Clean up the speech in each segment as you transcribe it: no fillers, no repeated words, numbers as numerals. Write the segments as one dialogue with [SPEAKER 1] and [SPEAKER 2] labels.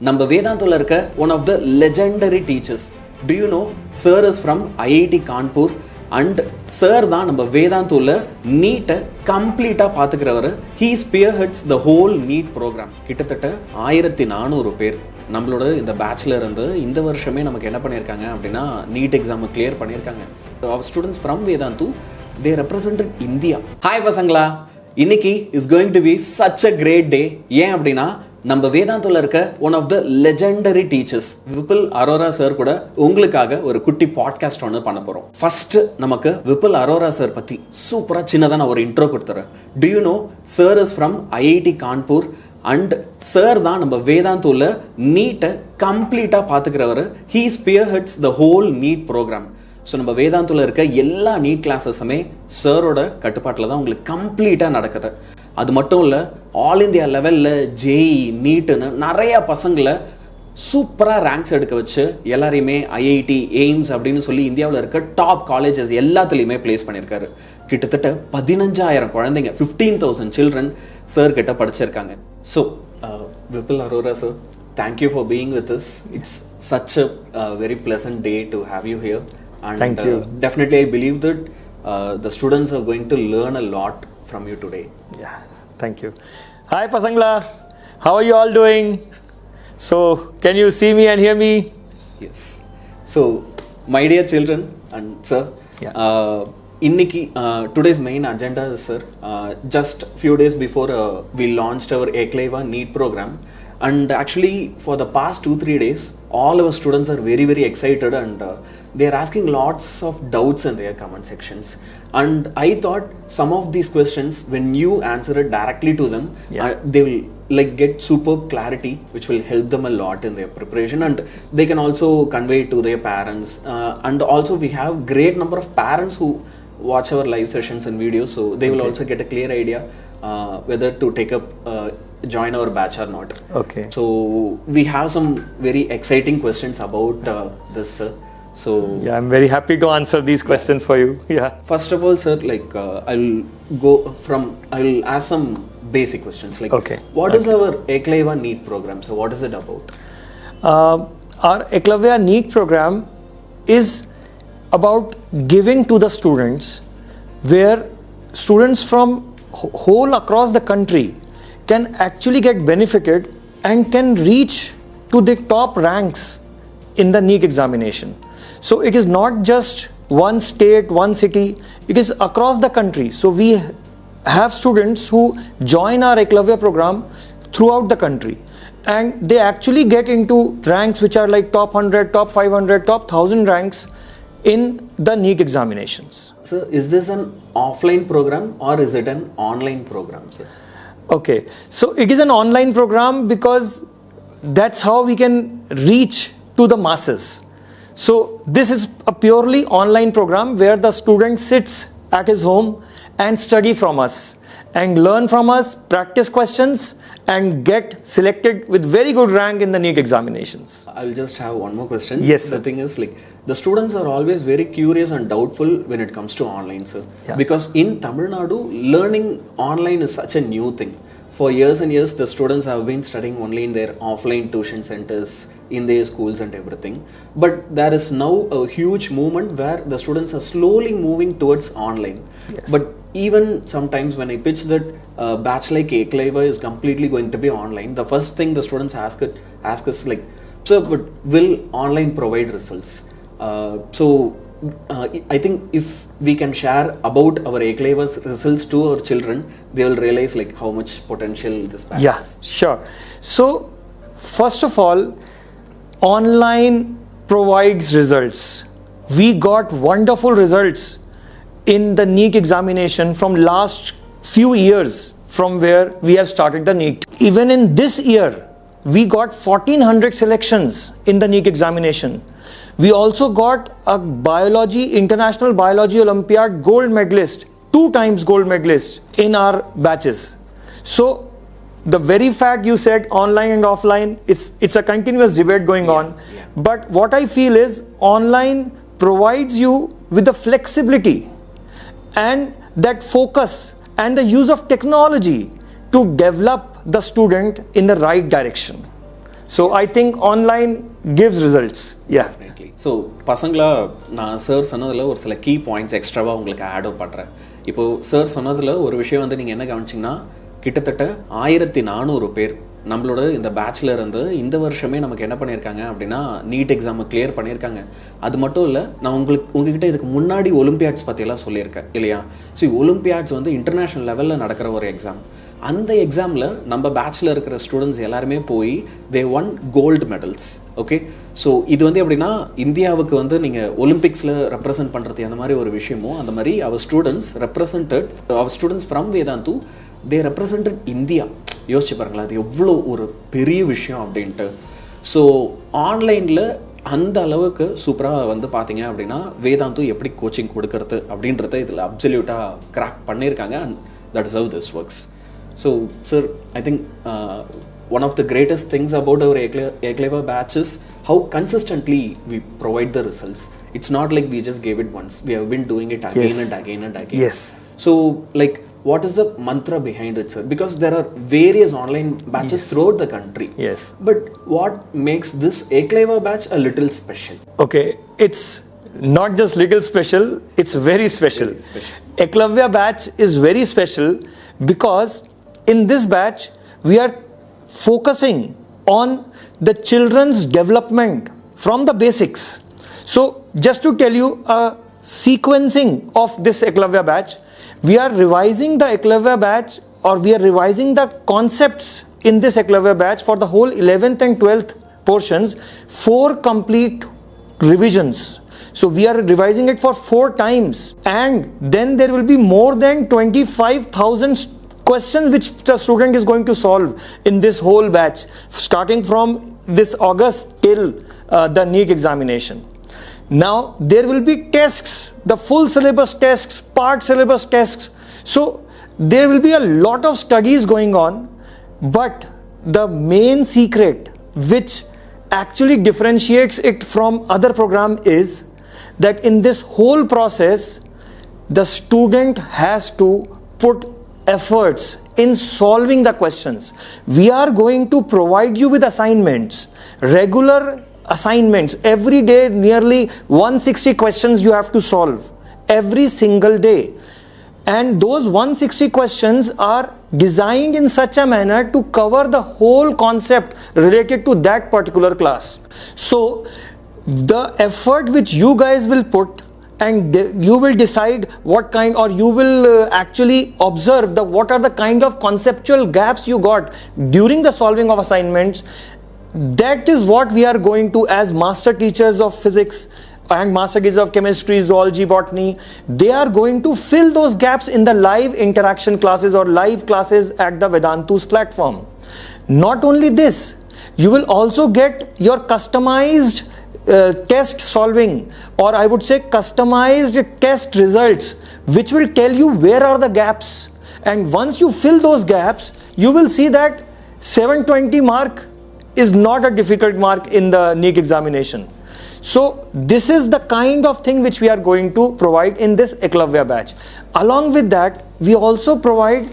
[SPEAKER 1] நம்ம வேதாந்துல இருக்க one of the legendary teachers. Do you know sir is from IIT Kanpur and sir தான் நம்ம வேதாந்துல நீட்டை கம்ப்ளீட்டா பாத்துக்கிறவர். He spearheads the whole NEET program. கிட்டத்தட்ட 1400 பேர் நம்மளோட இந்த பேட்ச்ல இருந்து இந்த வருஷமே நமக்கு என்ன பண்ணியிருக்காங்க அப்படின்னா நீட் எக்ஸாம் கிளியர் பண்ணியிருக்காங்க. Our students from Vedantu, they represented India. Hi பசங்களா, இன்னைக்கு is going to be such a great day. ஏன் அப்படின்னா நம்ம வேதாந்துல இருக்க one of the legendary teachers Vipul Arora sir கூட உங்களுக்காக ஒரு குட்டி பாட்காஸ்ட் ஒன்று பண்ண போறோம். ஃபர்ஸ்ட் நமக்கு விபுல் அரோரா சார் பத்தி சூப்பரா சின்னதா நான் ஒரு இன்ட்ரோ கொடுத்துறேன். To you know sir is from IIT Kanpur and sir தான் நம்ம வேதாந்துல நீட்டை கம்ப்ளீட்டா பாத்துக்கிறவர். He spearheads the whole NEET program. So நம்ம வேதாந்துல இருக்க எல்லா நீட் கிளாஸஸுமே சாரோட கட்டுப்பாட்டில் தான் உங்களுக்கு கம்ப்ளீட்டாக நடக்குது. அது மட்டும் இல்லை, ஆல் இந்தியா லெவலில் ஜேஇ நீட்டுன்னு நிறையா பசங்களை சூப்பராக ரேங்க்ஸ் எடுக்க வச்சு எல்லாரையுமே ஐஐடி எய்ம்ஸ் அப்படின்னு சொல்லி இந்தியாவில் இருக்க டாப் காலேஜஸ் எல்லாத்துலேயுமே பிளேஸ் பண்ணியிருக்காரு. கிட்டத்தட்ட 15,000 குழந்தைங்க 15,000 சில்ட்ரன் சார் கிட்ட படிச்சிருக்காங்க. So Vipul Arora sir, thank you for being with us. It's such a very pleasant day to have you here. And
[SPEAKER 2] thank you.
[SPEAKER 1] Definitely I believe that the students are going to learn a lot from you today.
[SPEAKER 2] Yeah, thank you. Hi Pasangla, how are you all doing? So can you see me and hear me?
[SPEAKER 1] Yes. So my dear children and sir, inniki today's main agenda is sir, just few days before we launched our Eklavya NEET program. And actually for the past 2-3 days all our students are very very excited and they are asking lots of doubts in their comment sections. And I thought some of these questions, when you answer it directly to them, they will like get superb clarity which will help them a lot in their preparation, and they can also convey to their parents. And also we have great number of parents who watch our live sessions and videos, so they will also get a clear idea whether to take up join our batch or not.
[SPEAKER 2] Okay.
[SPEAKER 1] So we have some very exciting questions about this, sir. So
[SPEAKER 2] yeah, I'm very happy to answer these questions for you. Yeah.
[SPEAKER 1] First of all, sir, like I'll ask some basic questions. Like,
[SPEAKER 2] okay.
[SPEAKER 1] What is our Eklavya NEET program? So what is it about?
[SPEAKER 2] Our Eklavya NEET program is about giving to the students, where students from whole across the country can actually get benefited and can reach to the top ranks in the NEET examination. So it is not just one state, one city, it is across the country. So we have students who join our Eklavya program throughout the country, and they actually get into ranks which are like top 100, top 500, top 1000 ranks in the NEET examinations.
[SPEAKER 1] So is this an offline program or is it an online program, sir?
[SPEAKER 2] Okay, so it is an online program because that's how we can reach to the masses. So this is a purely online program where the student sits at his home and study from us and learn from us, practice questions and get selected with very good rank in the NEET examinations.
[SPEAKER 1] I'll just have one more question.
[SPEAKER 2] Yes, sir.
[SPEAKER 1] The thing is, like, the students are always very curious and doubtful when it comes to online, sir.
[SPEAKER 2] Yeah.
[SPEAKER 1] Because in Tamil Nadu, learning online is such a new thing. For years and years, the students have been studying only in their offline tuition centers, in their schools and everything. But there is now a huge movement where the students are slowly moving towards online.
[SPEAKER 2] Yes.
[SPEAKER 1] But even sometimes when I pitch that batch like Eklavya is completely going to be online, the first thing the students ask us like, sir, but will online provide results? I think if we can share about our Eklavya's results to our children, they will realize like how much potential this batch has.
[SPEAKER 2] Yeah, sure. So first of all, online provides results. We got wonderful results in the NEET examination from last few years from where we have started the NEET. Even in this year, we got 1400 selections in the NEET examination. We also got a International Biology Olympiad gold medalist, 2 times gold medalist in our batches. So the very fact you said online and offline, it's a continuous debate going on.
[SPEAKER 1] Yeah.
[SPEAKER 2] But what I feel is online provides you with the flexibility and that focus and the use of technology to develop the student in the right direction. So I think online gives results. Yeah.
[SPEAKER 1] Definitely. So பசங்களா நான் sir சொன்னதில் ஒரு சில key points எக்ஸ்ட்ராவாக உங்களுக்கு add பண்ணுறேன். இப்போது sir சொன்னதில் ஒரு விஷயம் வந்து நீங்கள் என்ன கவனிச்சிங்கன்னா, கிட்டத்தட்ட 1400 பேர் நம்மளோட இந்த பேட்ச்ல இருந்து இந்த வருஷமே நமக்கு என்ன பண்ணியிருக்காங்க அப்படின்னா நீட் எக்ஸாமை கிளியர் பண்ணியிருக்காங்க. அது மட்டும் இல்லை, நான் உங்ககிட்ட இதுக்கு முன்னாடி ஒலிம்பியாட்ஸ் பற்றியெல்லாம் சொல்லியிருக்கேன் இல்லையா? ஸோ ஒலிம்பியாட்ஸ் வந்து இன்டர்நேஷ்னல் லெவலில் நடக்கிற ஒரு எக்ஸாம். அந்த எக்ஸாமில் நம்ம பேட்சில் இருக்கிற ஸ்டூடெண்ட்ஸ் எல்லாருமே போய் they won gold medals. Okay, so இது வந்து எப்படின்னா இந்தியாவுக்கு வந்து நீங்கள் ஒலிம்பிக்ஸில் ரெப்ரசென்ட் பண்ணுறது அந்த மாதிரி ஒரு விஷயமோ, அந்த மாதிரி அவர் students from Vedantu they represented India. யோசிச்சு பாருங்களேன், அது எவ்வளோ ஒரு பெரிய விஷயம் அப்படின்ட்டு. ஸோ ஆன்லைனில் அந்த அளவுக்கு சூப்பராக வந்து பார்த்தீங்க அப்படின்னா வேதாந்து எப்படி கோச்சிங் கொடுக்கறது அப்படின்றத இதில் அப்சல்யூட்டாக கிராக் பண்ணியிருக்காங்க. And that is how this works. So sir, I think one of the greatest things about our Eklavya batch is how consistently we provide the results. It's not like we just gave it once. We have been doing it again and again and again.
[SPEAKER 2] Yes.
[SPEAKER 1] So, like, what is the mantra behind it, sir? Because there are various online batches throughout the country.
[SPEAKER 2] Yes.
[SPEAKER 1] But what makes this Eklavya batch a little special?
[SPEAKER 2] Okay, it's not just little special, it's very special.
[SPEAKER 1] Very special.
[SPEAKER 2] Eklavya batch is very special because in this batch we are focusing on the children's development from the basics. So just to tell you a sequencing of this Eklavya batch, we are revising the Eklavya batch, or we are revising the concepts in this Eklavya batch for the whole 11th and 12th portions, 4 complete revisions. So we are revising it for 4 times, and then there will be more than 25,000 questions which the student is going to solve in this whole batch, starting from this August till the NEET examination. Now there will be tests, the full syllabus tests, part syllabus tests. So there will be a lot of studies going on, but the main secret which actually differentiates it from other program is that in this whole process the student has to put efforts in solving the questions. We are going to provide you with assignments, regular assignments. Every day nearly 160 questions you have to solve every single day, and those 160 questions are designed in such a manner to cover the whole concept related to that particular class. So the effort which you guys will put, and you will decide what kind, or you will actually observe what are the kind of conceptual gaps you got during the solving of assignments. That is what we are going to, as master teachers of physics and master teachers of chemistry, zoology, botany, they are going to fill those gaps in the live interaction classes or live classes at the Vedantu's platform. Not only this, you will also get your customized test solving, or I would say customized test results, which will tell you where are the gaps. And once you fill those gaps, you will see that 720 mark is not a difficult mark in the NEET examination. So this is the kind of thing which we are going to provide in this Eklavya batch. Along with that, we also provide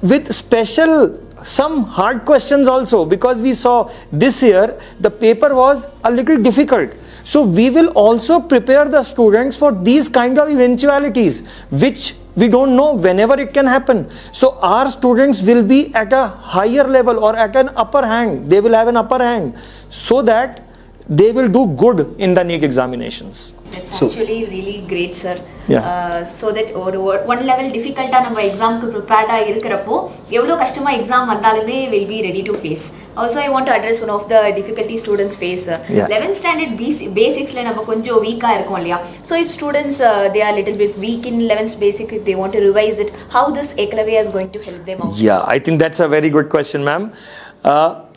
[SPEAKER 2] with special some hard questions also, because we saw this year the paper was a little difficult. So we will also prepare the students for these kind of eventualities which we don't know whenever it can happen. So our students will be at a higher level or at an upper hand. They will have an upper hand so that they will do good in the NEET examinations.
[SPEAKER 3] That's actually really great, sir.
[SPEAKER 2] Yeah.
[SPEAKER 3] So that one level difficult நம்ம எக்ஸாம்க்கு ப்ரிப்பேர்டா இருக்கிறப்போ எவ்வளவு கஷ்டமா exam வந்தாலுமே will be ready to face. Also I want to address one of the difficulty students face. 11th standard basicsல நம்ம கொஞ்சம் வீக்கா இருக்கோம் இல்லையா? So if students they are little bit weak in 11th basic, if they want to revise it, how this Eklavya is going to help them out?
[SPEAKER 2] Yeah, I think that's a very good question, ma'am.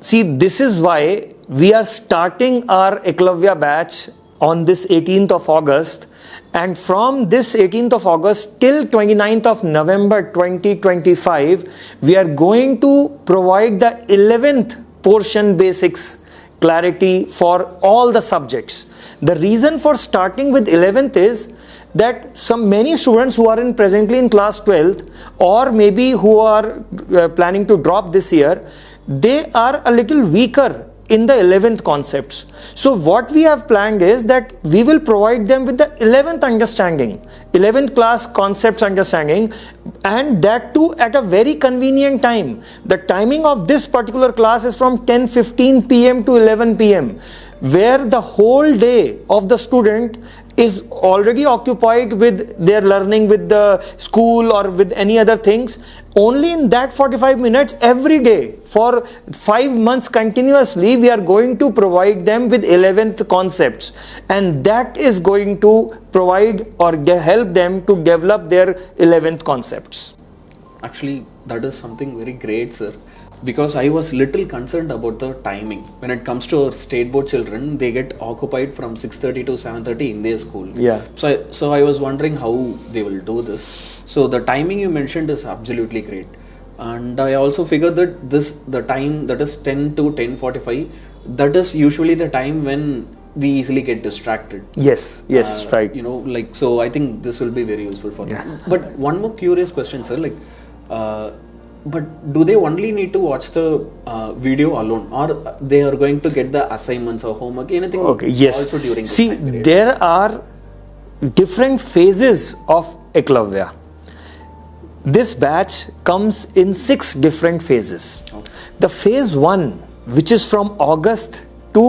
[SPEAKER 2] See, this is why we are starting our Eklavya batch on this 18th of August, and from this 18th of August till 29th of November 2025 we are going to provide the 11th portion basics clarity for all the subjects. The reason for starting with 11th is that many students who are presently in class 12th, or maybe who are planning to drop this year, they are a little weaker in the 11th concepts. So what we have planned is that we will provide them with the 11th understanding, 11th class concepts understanding, and that too at a very convenient time. The timing of this particular class is from 10:15 p.m. to 11 p.m., where the whole day of the student is already occupied with their learning with the school or with any other things. Only in that 45 minutes every day for 5 months continuously, we are going to provide them with 11th concepts, and that is going to provide or help them to develop their 11th concepts.
[SPEAKER 1] Actually, that is something very great, sir. Because I was little concerned about the timing. When it comes to our state board children, they get occupied from 6:30 to 7:30 in their school.
[SPEAKER 2] Yeah.
[SPEAKER 1] So I was wondering how they will do this. So the timing you mentioned is absolutely great. And I also figured that the time that is 10 to 10:45, that is usually the time when we easily get distracted.
[SPEAKER 2] Yes, right.
[SPEAKER 1] You know, like, so I think this will be very useful for them. But one more curious question, sir, like, but do they only need to watch the video alone, or they are going to get the assignments or homework, anything?
[SPEAKER 2] Okay, yes.
[SPEAKER 1] Also during this
[SPEAKER 2] See,
[SPEAKER 1] time period?
[SPEAKER 2] there are different phases of Eklavya. This batch comes in 6 different phases.
[SPEAKER 1] Okay.
[SPEAKER 2] The phase 1, which is from August to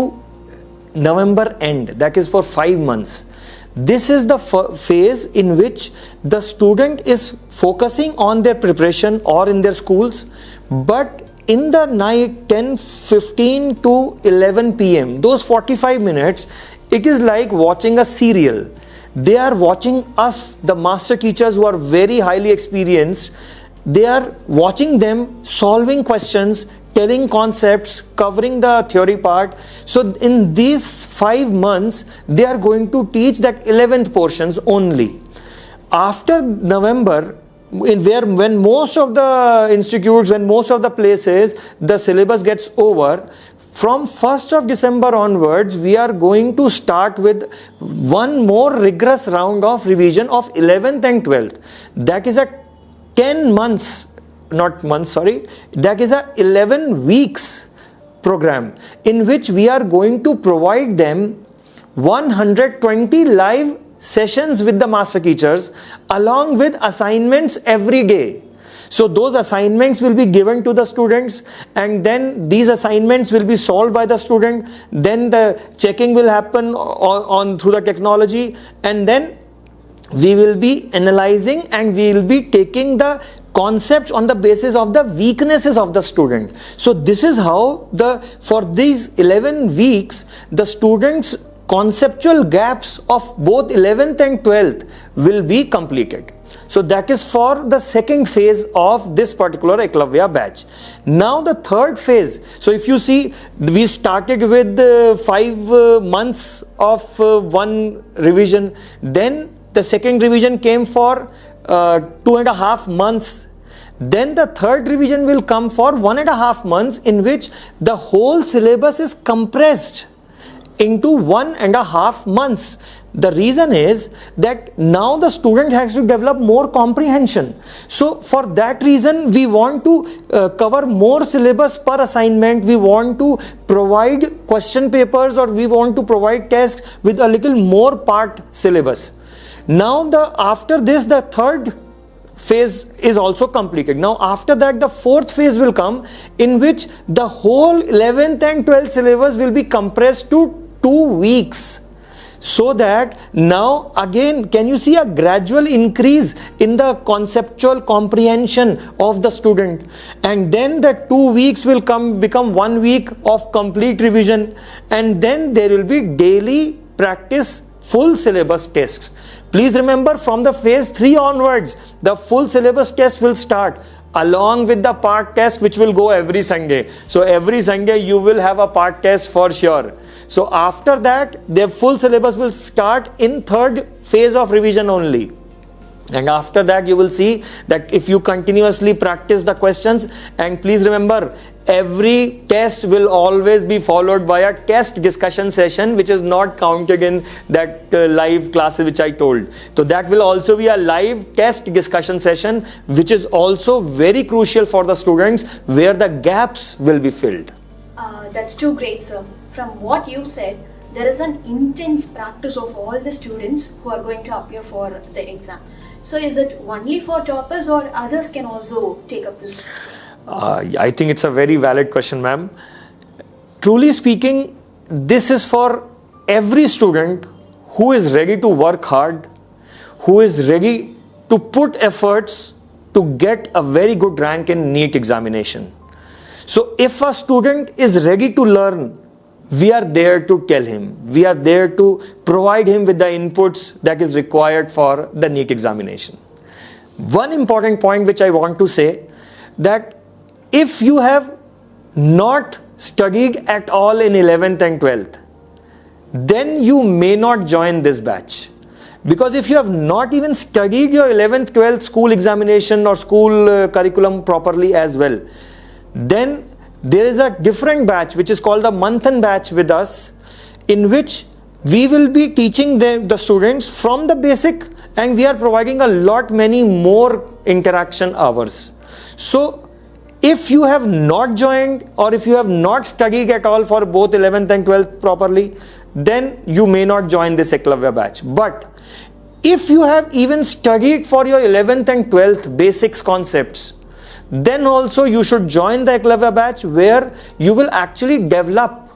[SPEAKER 2] November end, that is for 5 months. This is the phase in which the student is focusing on their preparation or in their schools, but in the night 10:15 to 11 p.m., those 45 minutes, it is like watching a serial. They are watching us, the master teachers who are very highly experienced. They are watching them solving questions, telling concepts, covering the theory part. So in these 5 months, they are going to teach that 11th portions only. After November, when most of the institutes, when most of the places, the syllabus gets over, from 1st of December onwards, we are going to start with one more rigorous round of revision of 11th and 12th. That is a 10 months, not months, sorry, that is a 11 weeks program in which we are going to provide them 120 live sessions with the master teachers along with assignments every day. So those assignments will be given to the students, and then these assignments will be solved by the student. Then the checking will happen on through the technology, and then we will be analyzing and we will be taking the concepts on the basis of the weaknesses of the student. So this is how for these 11 weeks, the students' conceptual gaps of both 11th and 12th will be completed. So that is for the second phase of this particular Eklavya batch. Now the third phase. So if you see, we started with 5 months of one revision. Then the second revision came for 2.5 months. Then the third revision will come for 1.5 months, in which the whole syllabus is compressed into 1.5 months. The reason is that now the student has to develop more comprehension. So for that reason, we want to cover more syllabus per assignment. We want to provide question papers, or we want to provide tests with a little more part syllabus. Now after this, the third phase is also completed. Now after that, the fourth phase will come, in which the whole 11th and 12th syllabus will be compressed to 2 weeks. So that now again, can you see a gradual increase in the conceptual comprehension of the student? And then the 2 weeks will become 1 week of complete revision, and then there will be daily practice full syllabus tests. Please remember, from the phase 3 onwards, the full syllabus test will start along with the part test, which will go every Sunday. So every Sunday you will have a part test for sure. So after that, the full syllabus will start in third phase of revision only. And after that, you will see that if you continuously practice the questions, and please remember, every test will always be followed by a test discussion session, which is not counted in that live classes which I told. So that will also be a live test discussion session, which is also very crucial for the students, where the gaps will be filled.
[SPEAKER 4] That's too great, sir. From what you said, there is an intense practice of all the students who are going to appear for the exam. So is it only for toppers or others can also take up this?
[SPEAKER 2] I think it's a very valid question, ma'am. Truly speaking, this is for every student who is ready to work hard, who is ready to put efforts to get a very good rank in NEET examination. So if a student is ready to learn, we are there to tell him. We are there to provide him with the inputs that is required for the NEET examination. One important point which I want to say, that if you have not studied at all in 11th and 12th, then you may not join this batch. Because if you have not even studied your 11th, 12th school examination or school curriculum properly as well, then there is a different batch which is called the Manthan batch with us, in which we will be teaching the students from the basic, and we are providing a lot many more interaction hours. So if you have not joined or if you have not studied at all for both 11th and 12th properly, then you may not join this Eklavya batch. But if you have even studied for your 11th and 12th basics concepts, then also you should join the Eklavya batch, where you will actually develop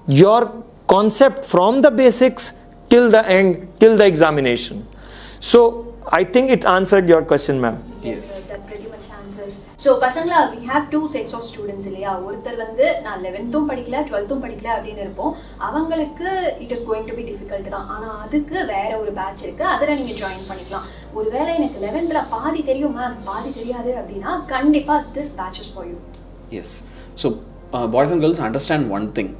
[SPEAKER 2] your concept from the basics till the end, till the examination. So I think it answered your question, ma'am.
[SPEAKER 4] Yes, sir, that pretty much answers. So பசங்களா, we have two sets of students இல்லையா? ஒருத்தர் வந்து நான் 11th படிக்கல 12th படிக்கல அப்படின்னு இருப்போம். அவங்களுக்கு it is going to be difficult தான். ஆனா அதுக்கு வேற ஒரு பேட்ச் இருக்கு. அதுல நீங்க ஜாயின் பண்ணிக்கலாம். ஒருவேளை எனக்கு 11thல பாதி தெரியும் மேம், பாதி தெரியாது அப்படினா கண்டிப்பா this batch is for you.
[SPEAKER 1] Yes. So boys and girls, understand one thing.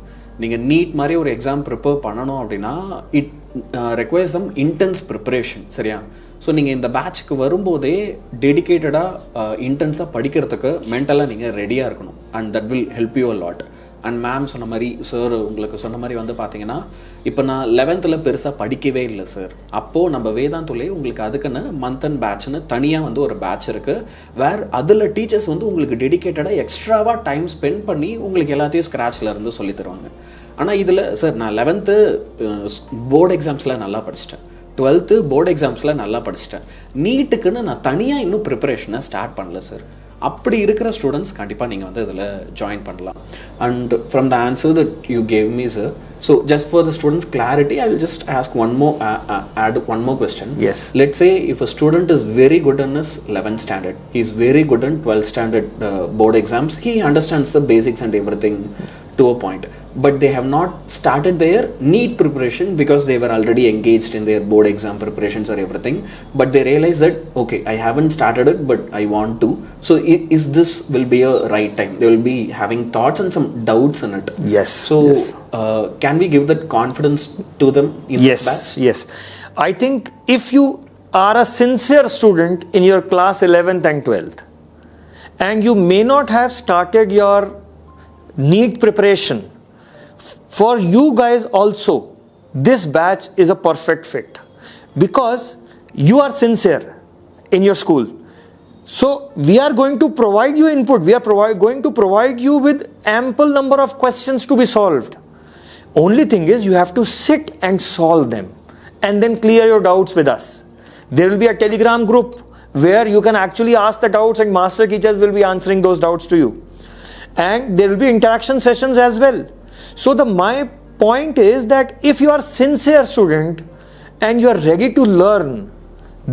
[SPEAKER 1] நீங்கள் நீட் மாதிரி ஒரு எக்ஸாம் ப்ரிப்பேர் பண்ணணும் அப்படின்னா it requires some intense preparation, சரியா? ஸோ நீங்கள் இந்த பேட்ச்க்கு வரும்போதே டெடிக்கேட்டடாக இன்டென்ஸாக படிக்கிறதுக்கு மென்டலாக நீங்கள் ரெடியாக இருக்கணும். And that will help you a lot. And ma'am சொன்ன மாதிரி, சார் உங்களுக்கு சொன்ன மாதிரி வந்து பார்த்தீங்கன்னா, இப்போ நான் 11th பெருசாக படிக்கவே இல்லை சார். அப்போது நம்ம வேதாந்துலே உங்களுக்கு அதுக்குன்னு மந்த் பேட்ச்னு தனியாக வந்து ஒரு பேட்ச் இருக்குது. வேர் அதில் டீச்சர்ஸ் வந்து உங்களுக்கு டெடிக்கேட்டடாக எக்ஸ்ட்ராவாக டைம் ஸ்பெண்ட் பண்ணி உங்களுக்கு எல்லாத்தையும் ஸ்க்ராட்சில் இருந்து சொல்லி தருவாங்க. ஆனால் இதில் சார் நான் 11th போர்டு எக்ஸாம்ஸில் நல்லா படிச்சிட்டேன், 12th போர்டு எக்ஸாம்ஸில் நல்லா படிச்சிட்டேன், நீட்டுக்குன்னு நான் தனியாக இன்னும் ப்ரிப்பரேஷனை ஸ்டார்ட் பண்ணல சார். அப்படி இருக்கிற ஸ்டூடெண்ட்ஸ் கண்டிப்பாக நீங்கள் வந்து இதில் ஜாயின் பண்ணலாம். And from the answer that you gave me sir, so just for the students clarity, I will just ask add one more question.
[SPEAKER 2] Yes.
[SPEAKER 1] Let's say if a student is very good in his 11th standard, he is very good in 12th standard board exams, he understands the basics and everything to a point, but they have not started their NEET preparation because they were already engaged in their board exam preparations or everything, but they realize that okay, I haven't started it but I want to. So is this will be a right time? They will be having thoughts and some doubts in it.
[SPEAKER 2] Yes.
[SPEAKER 1] So
[SPEAKER 2] yes.
[SPEAKER 1] Can we give that confidence to them in
[SPEAKER 2] Yes,
[SPEAKER 1] this batch?
[SPEAKER 2] yes. I think if you are a sincere student in your class 11th and 12th, and you may not have started your NEET preparation, for you guys also, this batch is a perfect fit, because you are sincere in your school. So we are going to provide you input. We are going to provide you with ample number of questions to be solved. Only thing is you have to sit and solve them and then clear your doubts with us. There will be a Telegram group where you can actually ask the doubts and master teachers will be answering those doubts to you. And there will be interaction sessions as well. So my point is that if you are sincere student and you are ready to learn,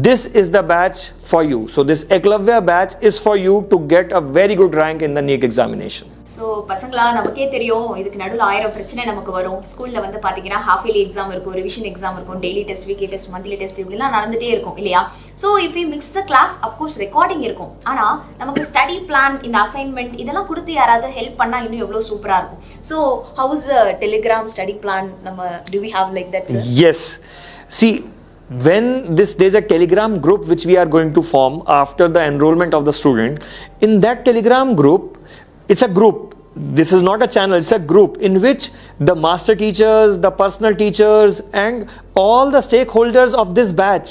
[SPEAKER 2] this is the batch for you. So this Eklavya batch is for you to get a very good rank in the NEET examination.
[SPEAKER 3] So பசங்களா, நமக்கே தெரியும் இதுக்கு நடுவில் 1000 பிரச்சனை நமக்கு வரும். ஸ்கூலில் வந்து பார்த்தீங்கன்னா ஹாஃப் இயர்லி எக்ஸாம் இருக்கும், ரிவிஷன் எக்ஸாம் இருக்கும், daily test, weekly test, monthly test, இப்படிலாம் நடந்துகிட்டே இருக்கும் இல்லையா? So if you miss the class, of course recording இருக்கும். ஆனால் நமக்கு ஸ்டடி பிளான், இந்த அசைன்மெண்ட் இதெல்லாம் கொடுத்து யாராவது ஹெல்ப் பண்ணால் இன்னும் எவ்வளோ சூப்பராக இருக்கும். So how is Telegram study plan? நம்ம do we have like that?
[SPEAKER 2] Yes. See, when there's a Telegram group which we are going to form after the enrollment of the student. In that Telegram group, it's a group. This is not a channel, it's a group in which the master teachers, the personal teachers and all the stakeholders of this batch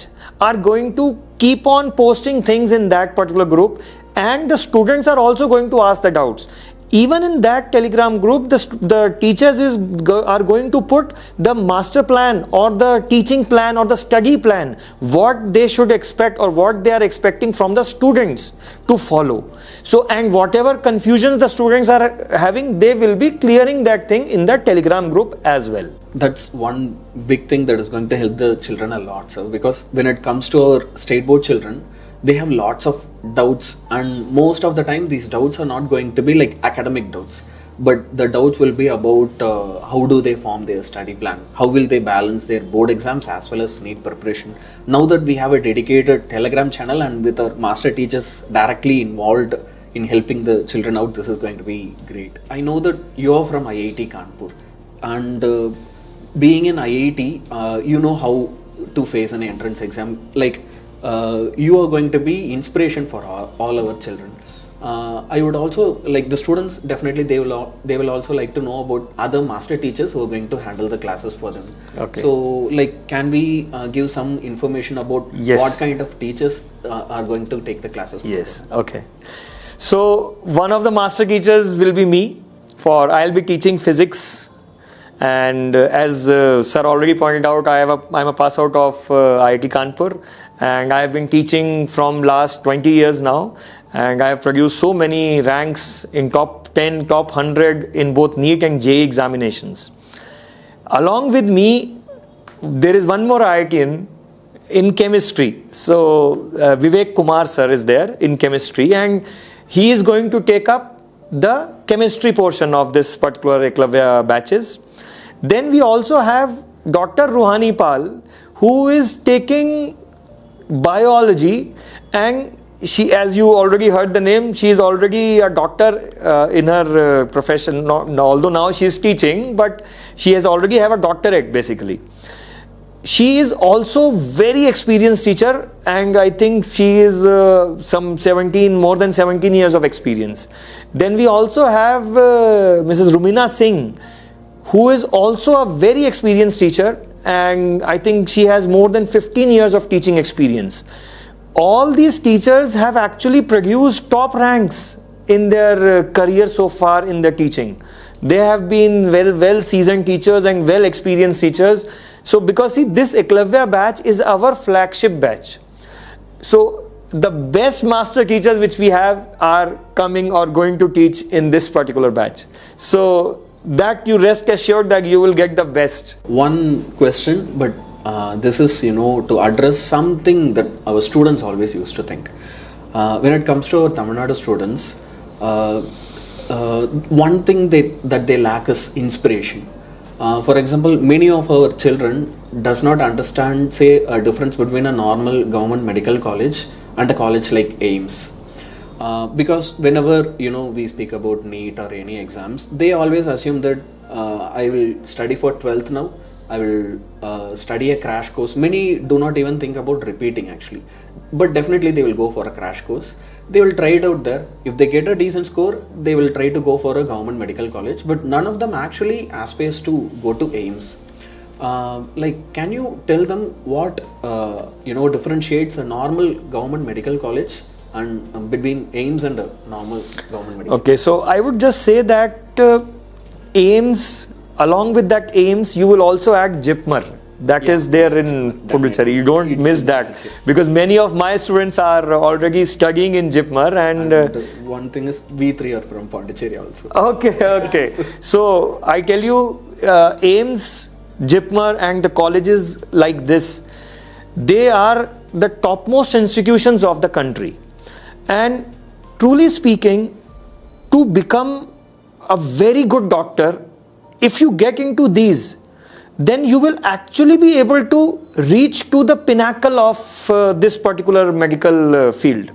[SPEAKER 2] are going to keep on posting things in that particular group, and the students are also going to ask the doubts. even in that telegram group, the teachers are going to put the master plan or the teaching plan or the study plan, what they should expect or what they are expecting from the students to follow. So, and whatever confusions the students are having, they will be clearing that thing in the telegram group as well.
[SPEAKER 1] That's one big thing that is going to help the children a lot, sir, because when it comes to our state board children, they have lots of doubts, and most of the time these doubts are not going to be like academic doubts, but the doubts will be about how do they form their study plan, how will they balance their board exams as well as NEET preparation. Now that we have a dedicated telegram channel and with our master teachers directly involved in helping the children out, this is going to be great. I know that you are from IIT Kanpur, and being in IIT, you know how to face an entrance exam. Like you are going to be inspiration for all our children. I would also like the students, definitely they will also like to know about other master teachers who are going to handle the classes for them.
[SPEAKER 2] Okay.
[SPEAKER 1] So like, can we give some information about
[SPEAKER 2] Yes.
[SPEAKER 1] what kind of teachers are going to take the classes for
[SPEAKER 2] Yes.
[SPEAKER 1] them?
[SPEAKER 2] Okay. So one of the master teachers will be me. I'll be teaching physics, and as sir already pointed out, I'm a pass out of IIT Kanpur, and I have been teaching from last 20 years now, and I have produced so many ranks in top 10, top 100 in both NEET and JEE examinations. Along with me, there is one more IITian in chemistry. So Vivek Kumar sir is there in chemistry, and he is going to take up the chemistry portion of this particular Eklavya batches. Then we also have Dr. Ruhani Pal, who is taking biology, and she, as you already heard the name, she is already a doctor in her profession. Although now she is teaching, but she has already have a doctorate basically. She is also very experienced teacher, and I think she is more than 17 years of experience. Then we also have Mrs. Rumina Singh, who is also a very experienced teacher, and I think she has more than 15 years of teaching experience. All these teachers have actually produced top ranks in their career so far in their teaching. They have been well seasoned teachers and well experienced teachers. So because see, this Eklavya batch is our flagship batch. So the best master teachers which we have are coming or going to teach in this particular batch. So that you rest assured that you will get the best.
[SPEAKER 1] One question, but this is, to address something that our students always used to think. When it comes to our Tamil Nadu students, one thing that they lack is inspiration. For example, many of our children does not understand, say, a difference between a normal government medical college and a college like AIMS. Because whenever we speak about NEET or any exams, they always assume that I will study for 12th now, I will study a crash course. Many do not even think about repeating actually, but definitely they will go for a crash course. They will try it out there. If they get a decent score, they will try to go for a government medical college, but none of them actually aspires to go to AIMS. Can you tell them what differentiates a normal government medical college and between AIMS and a normal government medical?
[SPEAKER 2] Okay, so I would just say that AIMS, along with that AIMS, you will also add JIPMER. That is there in Puducherry. You don't miss that, because many of my students are already studying in JIPMER, and
[SPEAKER 1] one thing is we three are from Pondicherry also.
[SPEAKER 2] Okay. So I tell you, AIMS, JIPMER and the colleges like this, they are the topmost institutions of the country. And truly speaking, to become a very good doctor, if you get into these, then you will actually be able to reach to the pinnacle of this particular medical field.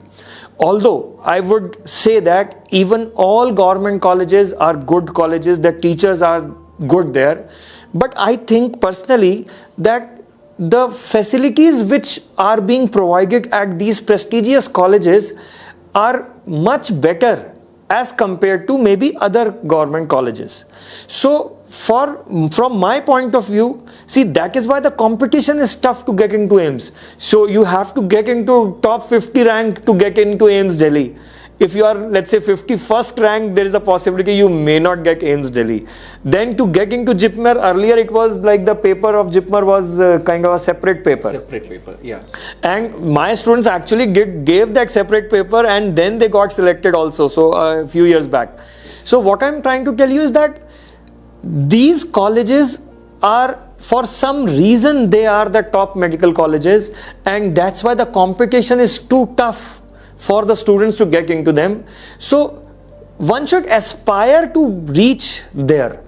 [SPEAKER 2] Although I would say that even all government colleges are good colleges, the teachers are good there, but I think personally that the facilities which are being provided at these prestigious colleges are much better as compared to maybe other government colleges. So from my point of view, see, that is why the competition is tough to get into AIMS. So you have to get into top 50 rank to get into AIMS Delhi. if you are, let's say, 51st rank, there is a possibility you may not get AIIMS Delhi. Then to get into JIPMER, earlier it was like the paper of JIPMER was kind of a separate paper.
[SPEAKER 1] Separate paper, yeah.
[SPEAKER 2] And my students actually gave that separate paper, and then they got selected also, so a few years back. So what I'm trying to tell you is that these colleges are, for some reason, they are the top medical colleges, and that's why the competition is too tough for the students to get into them. So one should aspire to reach there.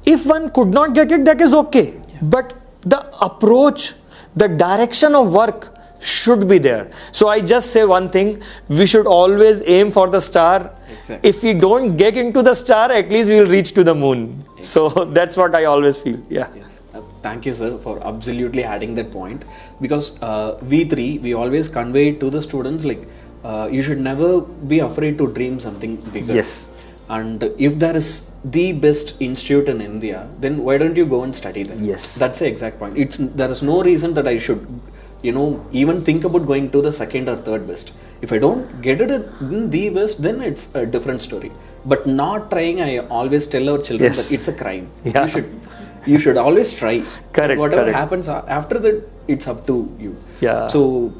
[SPEAKER 2] If one could not get it, that is okay. But the approach, the direction of work should be there. So I just say one thing, we should always aim for the star.
[SPEAKER 1] Exactly.
[SPEAKER 2] If we don't get into the star, at least we will reach to the moon.
[SPEAKER 1] Exactly.
[SPEAKER 2] So that's what I always feel. Yeah.
[SPEAKER 1] Yes. Thank you, sir, for absolutely adding that point, because we always convey to the students, like, you should never be afraid to dream something bigger.
[SPEAKER 2] Yes.
[SPEAKER 1] And if there is the best institute in India, then why don't you go and study there?
[SPEAKER 2] Yes.
[SPEAKER 1] That's the exact point. There is no reason that I should, even think about going to the second or third best. If I don't get it in the best, then it's a different story. But not trying, I always tell our children that it's a crime.
[SPEAKER 2] Yeah.
[SPEAKER 1] You should always try.
[SPEAKER 2] Correct.
[SPEAKER 1] Whatever
[SPEAKER 2] correct.
[SPEAKER 1] happens after that, it's up to you.
[SPEAKER 2] Yeah.
[SPEAKER 1] So,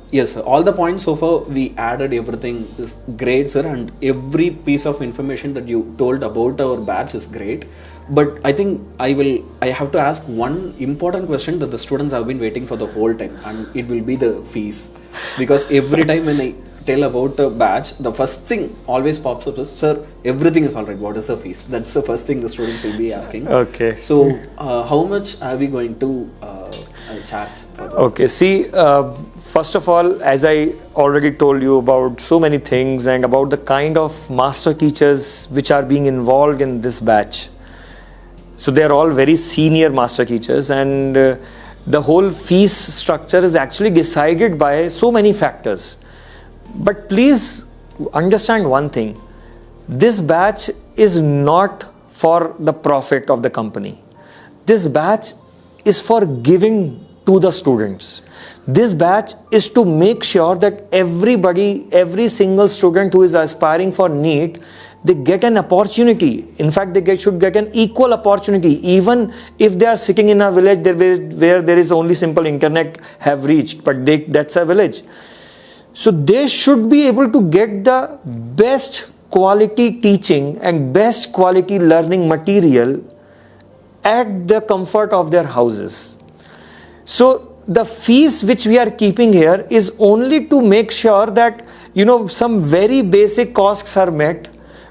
[SPEAKER 1] yes, sir, all the points so far we added, everything is great, sir, and every piece of information that you told about our batch is great. But I think I have to ask one important question that the students have been waiting for the whole time, and it will be the fees. Because every time when I tell about a batch, the first thing always pops up is, sir, everything is alright, what is the fees? That's the first thing the students will be asking.
[SPEAKER 2] Okay.
[SPEAKER 1] So, how much are we going to charge for this?
[SPEAKER 2] Okay, see, first of all, as I already told you about so many things and about the kind of master teachers which are being involved in this batch. So they are all very senior master teachers, and the whole fees structure is actually decided by so many factors. But please understand one thing, this batch is not for the profit of the company. This batch is for giving to the students. This batch is to make sure that every single student who is aspiring for NEET, they get an opportunity. In fact, should get an equal opportunity, even if they are sitting in a village where there is only simple internet have reached, but that's a village. So they should be able to get the best quality teaching and best quality learning material at the comfort of their houses. So the fees which we are keeping here is only to make sure that some very basic costs are met,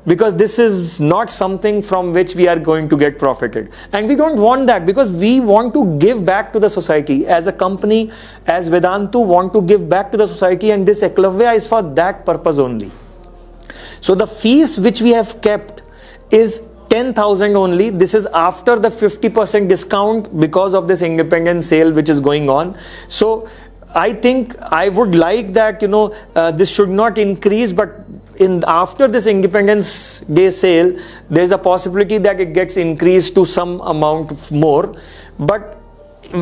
[SPEAKER 2] because this is not something from which we are going to get profited, and we don't want that, because we want to give back to the society. As a company, as Vedantu, want to give back to the society, and this Eklavya is for that purpose only. So the fees which we have kept is 10,000 only. This is after the 50% discount because of this independent sale which is going on. So I think I would like that this should not increase, but after this Independence Day sale, there is a possibility that it gets increased to some amount more. But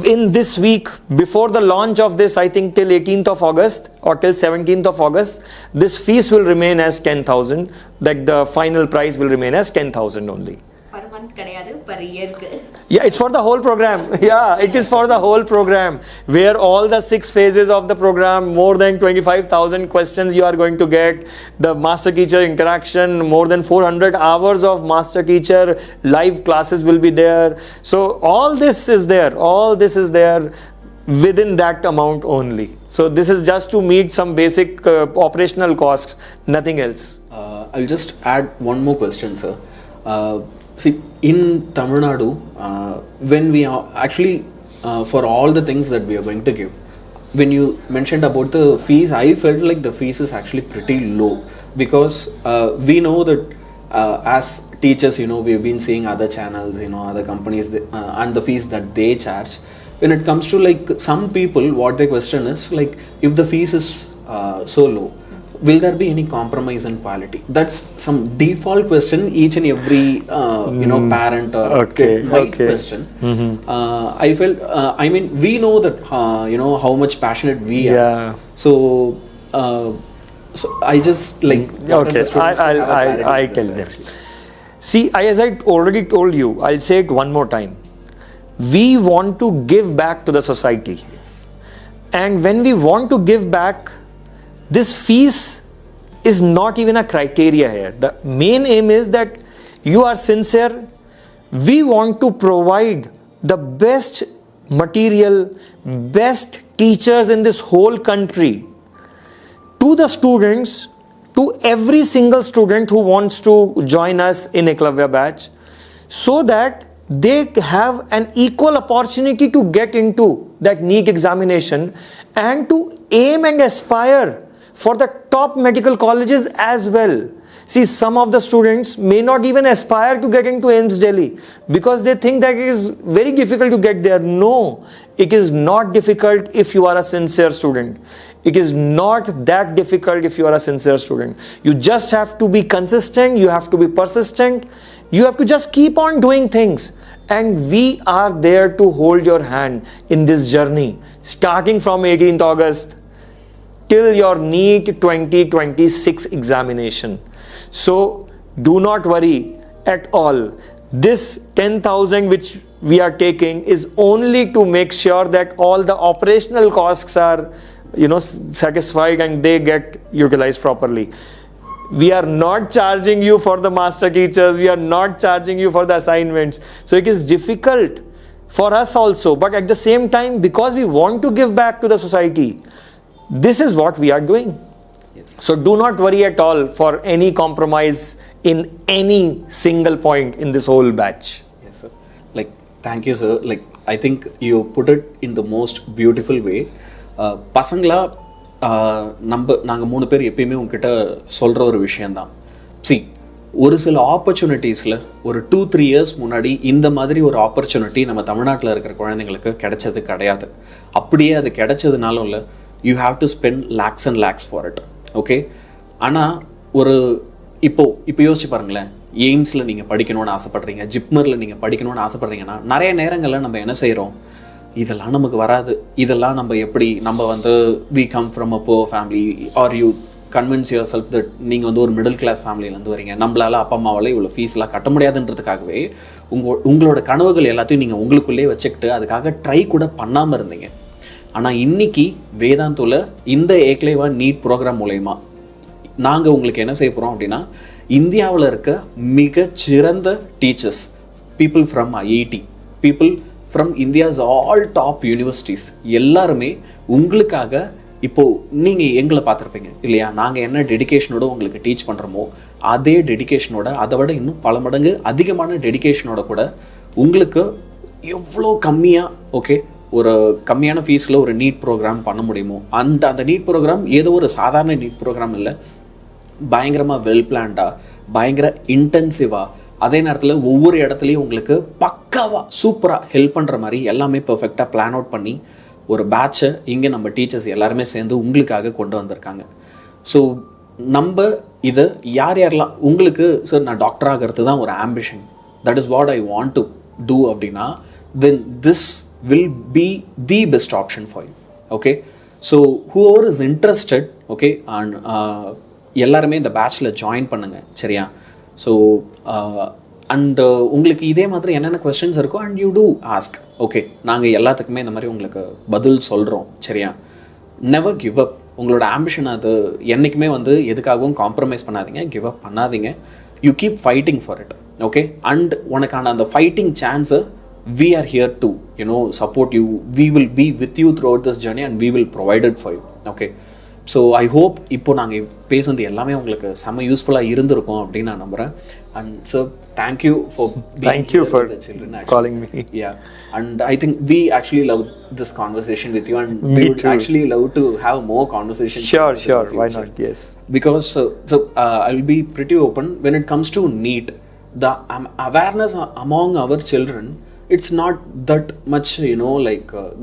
[SPEAKER 2] in this week, before the launch of this, I think till 18th of August or till 17th of August, this fees will remain as 10,000. That the final price will remain as 10,000 only.
[SPEAKER 3] Per month கிடையாது, per year க்கு.
[SPEAKER 2] Yeah, it's for the whole program. Yeah, it is for the whole program, where all the 6 phases of the program, more than 25,000 questions you are going to get, the master teacher interaction, more than 400 hours of master teacher live classes will be there. So all this is there. All this is there within that amount only. So this is just to meet some basic operational costs, nothing else.
[SPEAKER 1] I'll just add one more question, sir. See, in Tamil Nadu, when we are actually, for all the things that we are going to give, when you mentioned about the fees, I felt like the fees is actually pretty low, because we know that as teachers, we've been seeing other channels, other companies, and the fees that they charge. When it comes to like some people, what they question is like, if the fees is so low, will there be any compromise in quality? That's some default question each and every parent or kid might question. I felt we know that how much passionate we are. So So I just like wanted
[SPEAKER 2] Okay,
[SPEAKER 1] the students to have a clarity
[SPEAKER 2] I
[SPEAKER 1] on
[SPEAKER 2] tell
[SPEAKER 1] this,
[SPEAKER 2] them.
[SPEAKER 1] actually.
[SPEAKER 2] See, as I already told you, I'll say it one more time. We want to give back to the society.
[SPEAKER 1] Yes.
[SPEAKER 2] And when we want to give back, this fees is not even a criteria here. The main aim is that you are sincere. We want to provide the best material, best teachers in this whole country to the students, to every single student who wants to join us in Eklavya batch, so that they have an equal opportunity to get into that NEET examination and to aim and aspire for the top medical colleges as well. See, some of the students may not even aspire to get into AIIMS Delhi because they think that it is very difficult to get there. No, it is not difficult if you are a sincere student. It is not that difficult if you are a sincere student. You just have to be consistent, you have to be persistent, you have to just keep on doing things. And we are there to hold your hand in this journey, starting from 18th August till your NEET 2026 examination. So do not worry at all. This 10,000 which we are taking is only to make sure that all the operational costs are satisfied and they get utilized properly. We are not charging you for the master teachers, we are not charging you for the assignments. So it is difficult for us also, but at the same time, because we want to give back to the society, this is what we are doing.
[SPEAKER 1] Yes.
[SPEAKER 2] So do not worry at all for any compromise in any single point in this whole batch.
[SPEAKER 1] Yes, sir. Like, thank you, sir. Like, I think you put it in the most beautiful way. பசங்களா நாங்கள் 3 பேர் எப்பயுமே உங்ககிட்ட சொல்கிற ஒரு விஷயந்தான். See, ஒரு சில ஆப்பர்ச்சுனிட்டிஸில் ஒரு 2-3 இயர்ஸ் முன்னாடி இந்த மாதிரி ஒரு ஆப்பர்ச்சுனிட்டி நம்ம தமிழ்நாட்டில் இருக்கிற குழந்தைங்களுக்கு கிடைச்சது கிடையாது. அப்படியே அது கிடைச்சதுனாலும் இல்லை, you have to spend lakhs and lakhs for it. Okay, ஆனால் ஒரு இப்போ யோசிச்சு பாருங்களேன், எய்ம்ஸில் நீங்கள் படிக்கணும்னு ஆசைப்பட்றீங்க, ஜிப்மரில் நீங்கள் படிக்கணும்னு ஆசைப்பட்றீங்கன்னா நிறைய நேரங்களில் நம்ம என்ன செய்கிறோம், இதெல்லாம் நமக்கு வராது, இதெல்லாம் நம்ம வந்து we come from a poor family, or you convince yourself that நீங்கள் வந்து ஒரு மிடில் கிளாஸ் ஃபேமிலியிலேருந்து வரீங்க, நம்மளால் அப்பா அம்மாவால் இவ்வளோ ஃபீஸ்லாம் கட்ட முடியாதுன்றதுக்காகவே உங்களோட கனவுகள் எல்லாத்தையும் நீங்கள் உங்களுக்குள்ளே வச்சுக்கிட்டு அதுக்காக ட்ரை கூட பண்ணாமல் இருந்தீங்க. ஆனால் இன்னைக்கு வேதாந்துல இந்த ஏக்லேவா நீட் ப்ரோக்ராம் மூலயமா நாங்கள் உங்களுக்கு என்ன செய்ய போகிறோம் அப்படின்னா, இந்தியாவில் இருக்க மிகச்சிறந்த teachers, people from IIT, people from India's all top universities எல்லாருமே உங்களுக்காக இப்போது நீங்கள் எங்களை பார்த்துருப்பீங்க இல்லையா, நாங்கள் என்ன டெடிகேஷனோட உங்களுக்கு டீச் பண்ணுறோமோ அதே டெடிகேஷனோட, அதை விட இன்னும் பல மடங்கு அதிகமான டெடிகேஷனோட கூட உங்களுக்கு எவ்வளோ கம்மியாக, ஓகே, ஒரு கம்மியான ஃபீஸில் ஒரு நீட் ப்ரோக்ராம் பண்ண முடியுமோ, அந்த நீட் ப்ரோக்ராம் ஏதோ ஒரு சாதாரண நீட் ப்ரோக்ராம் இல்லை, பயங்கரமாக வெல் பிளான்டாக, பயங்கர இன்டென்சிவாக, அதே நேரத்தில் ஒவ்வொரு இடத்துலையும் உங்களுக்கு பக்காவாக சூப்பராக ஹெல்ப் பண்ணுற மாதிரி எல்லாமே பர்ஃபெக்டாக பிளான் அவுட் பண்ணி ஒரு பேட்சை இங்கே நம்ம டீச்சர்ஸ் எல்லாருமே சேர்ந்து உங்களுக்காக கொண்டு வந்திருக்காங்க. ஸோ நம்ம இதை யாரெல்லாம் உங்களுக்கு சார் நான் டாக்டர் ஆகிறது தான் ஒரு ஆம்பிஷன், that is what I want to do அப்படின்னா, then this will be the best option for you. Okay, so whoever is interested, okay, and எல்லாருமே இந்த பேட்சில் ஜாயின் பண்ணுங்கள், சரியா? ஸோ அண்ட் உங்களுக்கு இதே மாதிரி என்னென்ன கொஸ்டின்ஸ் இருக்கோ and you do ask. Okay, நாங்கள் எல்லாத்துக்குமே இந்த மாதிரி உங்களுக்கு பதில் சொல்கிறோம், சரியா? Never give up. உங்களோட ஆம்பிஷன் அது என்றைக்குமே வந்து எதுக்காகவும் காம்ப்ரமைஸ் பண்ணாதீங்க, கிவ் அப் பண்ணாதீங்க. You keep fighting for it. Okay, and உனக்கான அந்த ஃபைட்டிங் சான்ஸை we are here to support you. We will be with you throughout this journey and we will provide it for you. Okay, so I hope இப்போ நாங்கள் பேசுனது எல்லாமே உங்களுக்கு செம்ம யூஸ்ஃபுல்லாக இருந்திருக்கும் அப்படின்னு நான் நம்புகிறேன். And sir, thank you for
[SPEAKER 2] the children calling me.
[SPEAKER 1] Yeah, and I think we actually love this conversation with you, and we would actually love to have more conversations.
[SPEAKER 2] Sure, why not? Yes, because
[SPEAKER 1] I'll be pretty open when it comes to NEET. The awareness among our children, it's not that much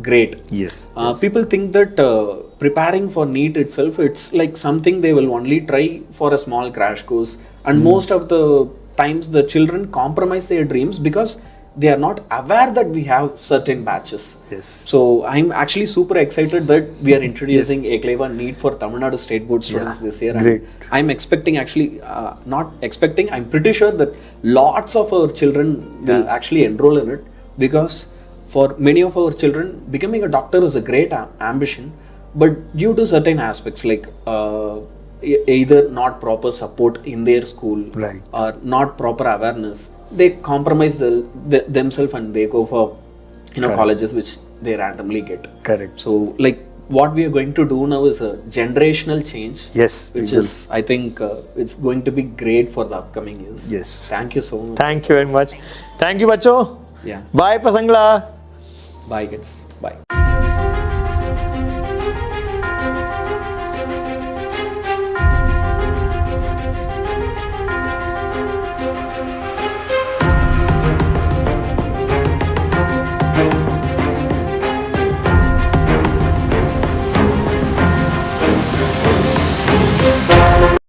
[SPEAKER 1] great.
[SPEAKER 2] Yes.
[SPEAKER 1] People think that preparing for NEET itself, it's like something they will only try for a small crash course, and most of the times the children compromise their dreams because they are not aware that we have certain batches.
[SPEAKER 2] Yes.
[SPEAKER 1] So I'm actually super excited that we are introducing Eklavya NEET for Tamil Nadu State Board students this year.
[SPEAKER 2] Great.
[SPEAKER 1] And I'm expecting, actually, not expecting, I'm pretty sure that lots of our children will actually enroll in it, because for many of our children, becoming a doctor is a great ambition, but due to certain aspects like either not proper support in their school,
[SPEAKER 2] Right.
[SPEAKER 1] or not proper awareness, they compromise themselves and they go for colleges which they randomly get.
[SPEAKER 2] Correct.
[SPEAKER 1] So like what we are going to do now is a generational change.
[SPEAKER 2] Yes,
[SPEAKER 1] which
[SPEAKER 2] we
[SPEAKER 1] is I think it's going to be great for the upcoming years.
[SPEAKER 2] Yes.
[SPEAKER 1] Thank you so much.
[SPEAKER 2] Thank you very much. Thank you, bachcho.
[SPEAKER 1] Yeah.
[SPEAKER 2] Bye, pasangla.
[SPEAKER 1] Bye kids. Bye.